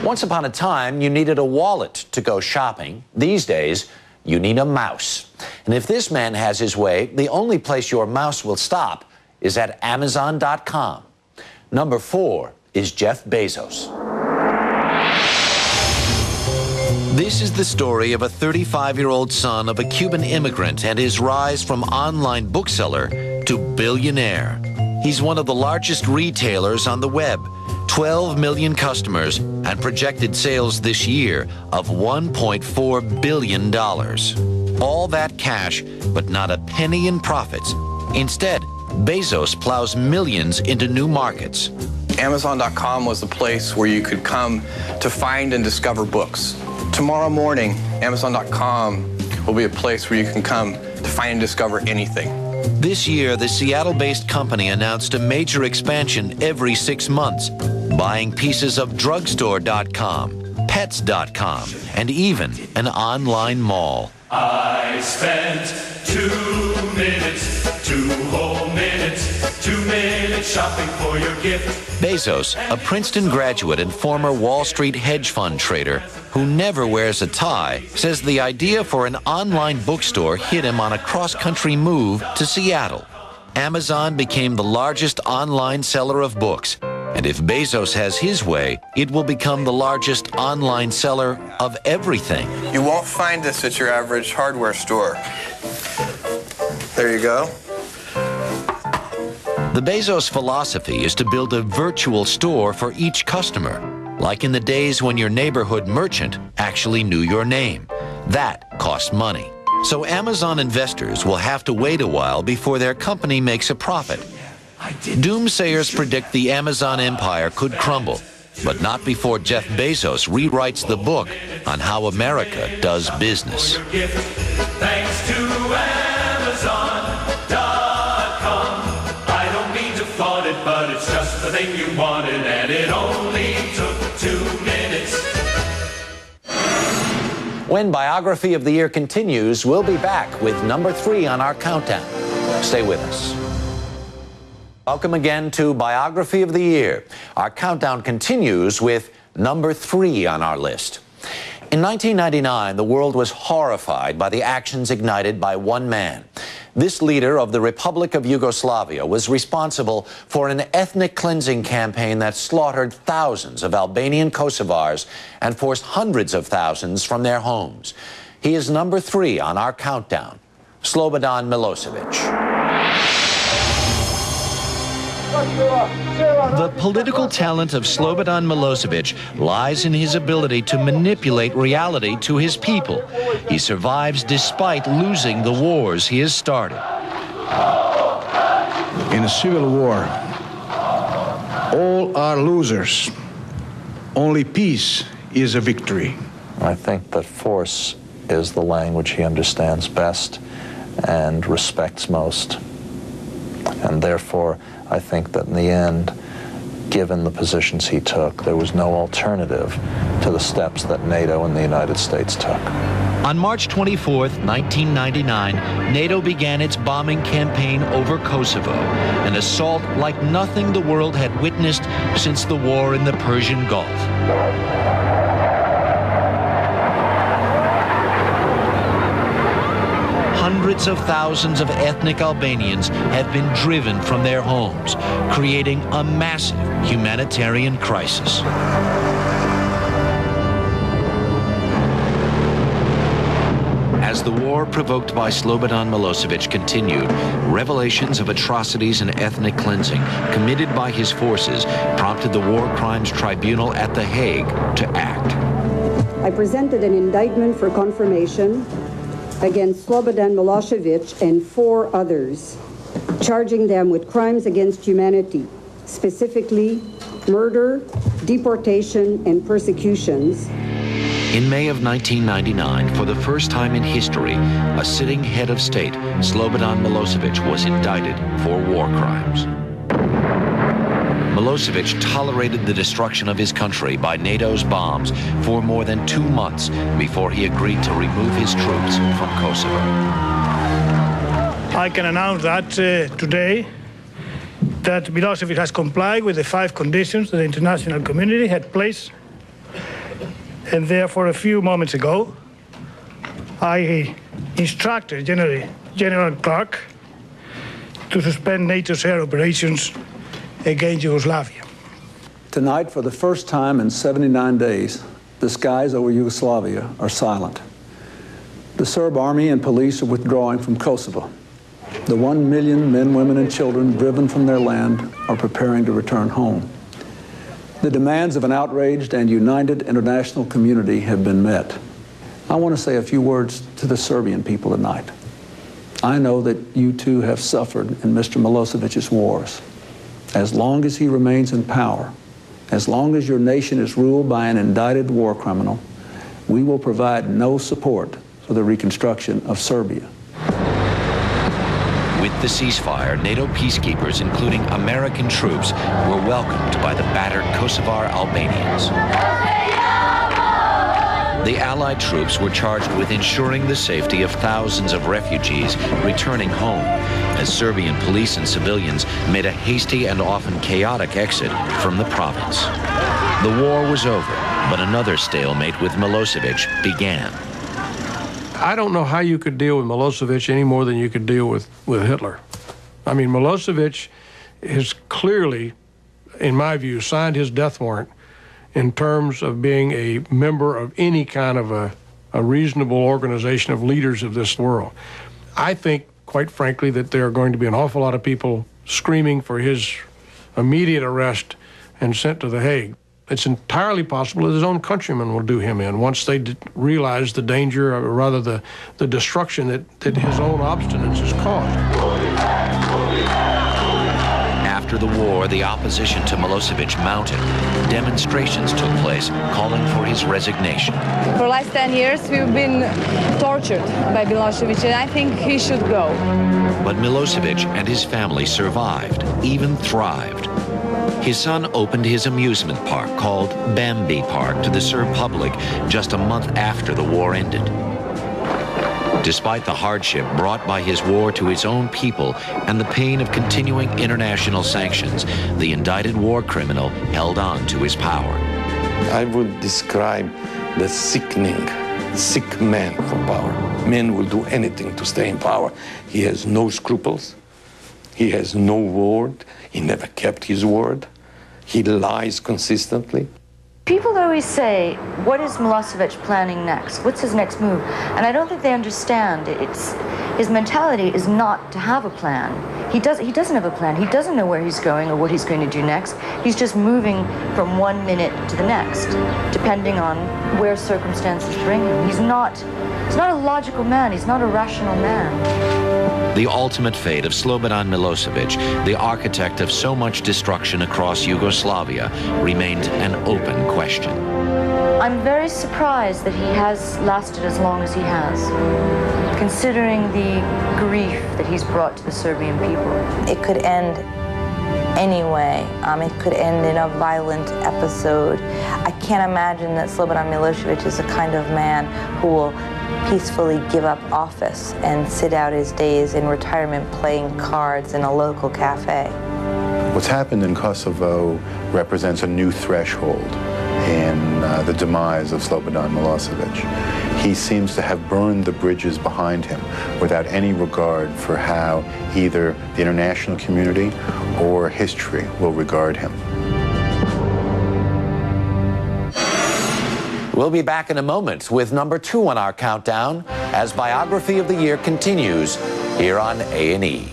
Once upon a time, you needed a wallet to go shopping. These days, you need a mouse. And if this man has his way, the only place your mouse will stop is at Amazon.com. Number 4 is Jeff Bezos. This is the story of a 35-year-old son of a Cuban immigrant and his rise from online bookseller to billionaire. He's one of the largest retailers on the web, 12 million customers, and projected sales this year of $1.4 billion. All that cash, but not a penny in profits. Instead, Bezos plows millions into new markets. Amazon.com was the place where you could come to find and discover books. Tomorrow morning, Amazon.com will be a place where you can come to find and discover anything. This year, the Seattle-based company announced a major expansion every 6 months, buying pieces of drugstore.com, pets.com, and even an online mall. I spent 2 minutes, 2 whole minutes, 2 minutes shopping for your gift. Bezos, a Princeton graduate and former Wall Street hedge fund trader who never wears a tie, says the idea for an online bookstore hit him on a cross-country move to Seattle. Amazon became the largest online seller of books, and if Bezos has his way, it will become the largest online seller of everything. You won't find this at your average hardware store. There you go. The Bezos philosophy is to build a virtual store for each customer, like in the days when your neighborhood merchant actually knew your name. That cost money. So Amazon investors will have to wait a while before their company makes a profit. Doomsayers predict the Amazon empire could crumble, but not before Jeff Bezos rewrites the book on how America does business. Thanks to Amazon.com. I don't mean to flaunt it, but it's just the thing you wanted, and it only took 2 minutes. When Biography of the Year continues, we'll be back with number 3 on our countdown. Stay with us. Welcome again to Biography of the Year. Our countdown continues with number 3 on our list. In 1999, the world was horrified by the actions ignited by one man. This leader of the Republic of Yugoslavia was responsible for an ethnic cleansing campaign that slaughtered thousands of Albanian Kosovars and forced hundreds of thousands from their homes. He is number 3 on our countdown, Slobodan Milosevic. The political talent of Slobodan Milosevic lies in his ability to manipulate reality to his people. He survives despite losing the wars he has started. In a civil war, all are losers. Only peace is a victory. I think that force is the language he understands best and respects most. And therefore, I think that in the end, given the positions he took, there was no alternative to the steps that NATO and the United States took. On March 24th, 1999, NATO began its bombing campaign over Kosovo, an assault like nothing the world had witnessed since the war in the Persian Gulf. Hundreds of thousands of ethnic Albanians have been driven from their homes, creating a massive humanitarian crisis. As the war provoked by Slobodan Milosevic continued, revelations of atrocities and ethnic cleansing committed by his forces prompted the War Crimes Tribunal at The Hague to act. I presented an indictment for confirmation against Slobodan Milosevic and 4 others, charging them with crimes against humanity, specifically murder, deportation, and persecutions. In May of 1999, for the first time in history, a sitting head of state, Slobodan Milosevic, was indicted for war crimes. Milosevic tolerated the destruction of his country by NATO's bombs for more than 2 months before he agreed to remove his troops from Kosovo. I can announce that today that Milosevic has complied with the 5 conditions that the international community had placed And therefore, a few moments ago, I instructed General Clark to suspend NATO's air operations against Yugoslavia. Tonight, for the first time in 79 days, the skies over Yugoslavia are silent. The Serb army and police are withdrawing from Kosovo. The 1 million men, women, and children driven from their land are preparing to return home. The demands of an outraged and united international community have been met. I want to say a few words to the Serbian people tonight. I know that you too have suffered in Mr. Milosevic's wars. As long as he remains in power, as long as your nation is ruled by an indicted war criminal, we will provide no support for the reconstruction of Serbia. With the ceasefire, NATO peacekeepers, including American troops, were welcomed by the battered Kosovar Albanians. The Allied troops were charged with ensuring the safety of thousands of refugees returning home, as Serbian police and civilians made a hasty and often chaotic exit from the province. The war was over, but another stalemate with Milosevic began. I don't know how you could deal with Milosevic any more than you could deal with Hitler. I mean, Milosevic has clearly, in my view, signed his death warrant in terms of being a member of any kind of a reasonable organization of leaders of this world. I think, quite frankly, that there are going to be an awful lot of people screaming for his immediate arrest and sent to The Hague. It's entirely possible that his own countrymen will do him in once they realize the danger, or rather the destruction that his own obstinance has caused. After the war, the opposition to Milosevic mounted. Demonstrations took place calling for his resignation. For the last 10 years, we've been tortured by Milosevic, and I think he should go. But Milosevic and his family survived, even thrived. His son opened his amusement park called Bambi Park to the Serb public just a month after the war ended. Despite the hardship brought by his war to his own people and the pain of continuing international sanctions, the indicted war criminal held on to his power. I would describe the sickening, sick man for power. Men will do anything to stay in power. He has no scruples. He has no word. He never kept his word. He lies consistently. People always say, what is Milosevic planning next? What's his next move? And I don't think they understand. His mentality is not to have a plan. He doesn't have a plan. He doesn't know where he's going or what he's going to do next. He's just moving from 1 minute to the next, depending on where circumstances bring him. He's not a logical man. He's not a rational man. The ultimate fate of Slobodan Milosevic, the architect of so much destruction across Yugoslavia, remained an open question. I'm very surprised that he has lasted as long as he has, considering the grief that he's brought to the Serbian people. It could end anyway. It could end in a violent episode. I can't imagine that Slobodan Milosevic is the kind of man who will peacefully give up office and sit out his days in retirement playing cards in a local cafe. What's happened in Kosovo represents a new threshold in the demise of Slobodan Milosevic. He seems to have burned the bridges behind him without any regard for how either the international community or history will regard him. We'll be back in a moment with number 2 on our countdown as Biography of the Year continues here on A&E.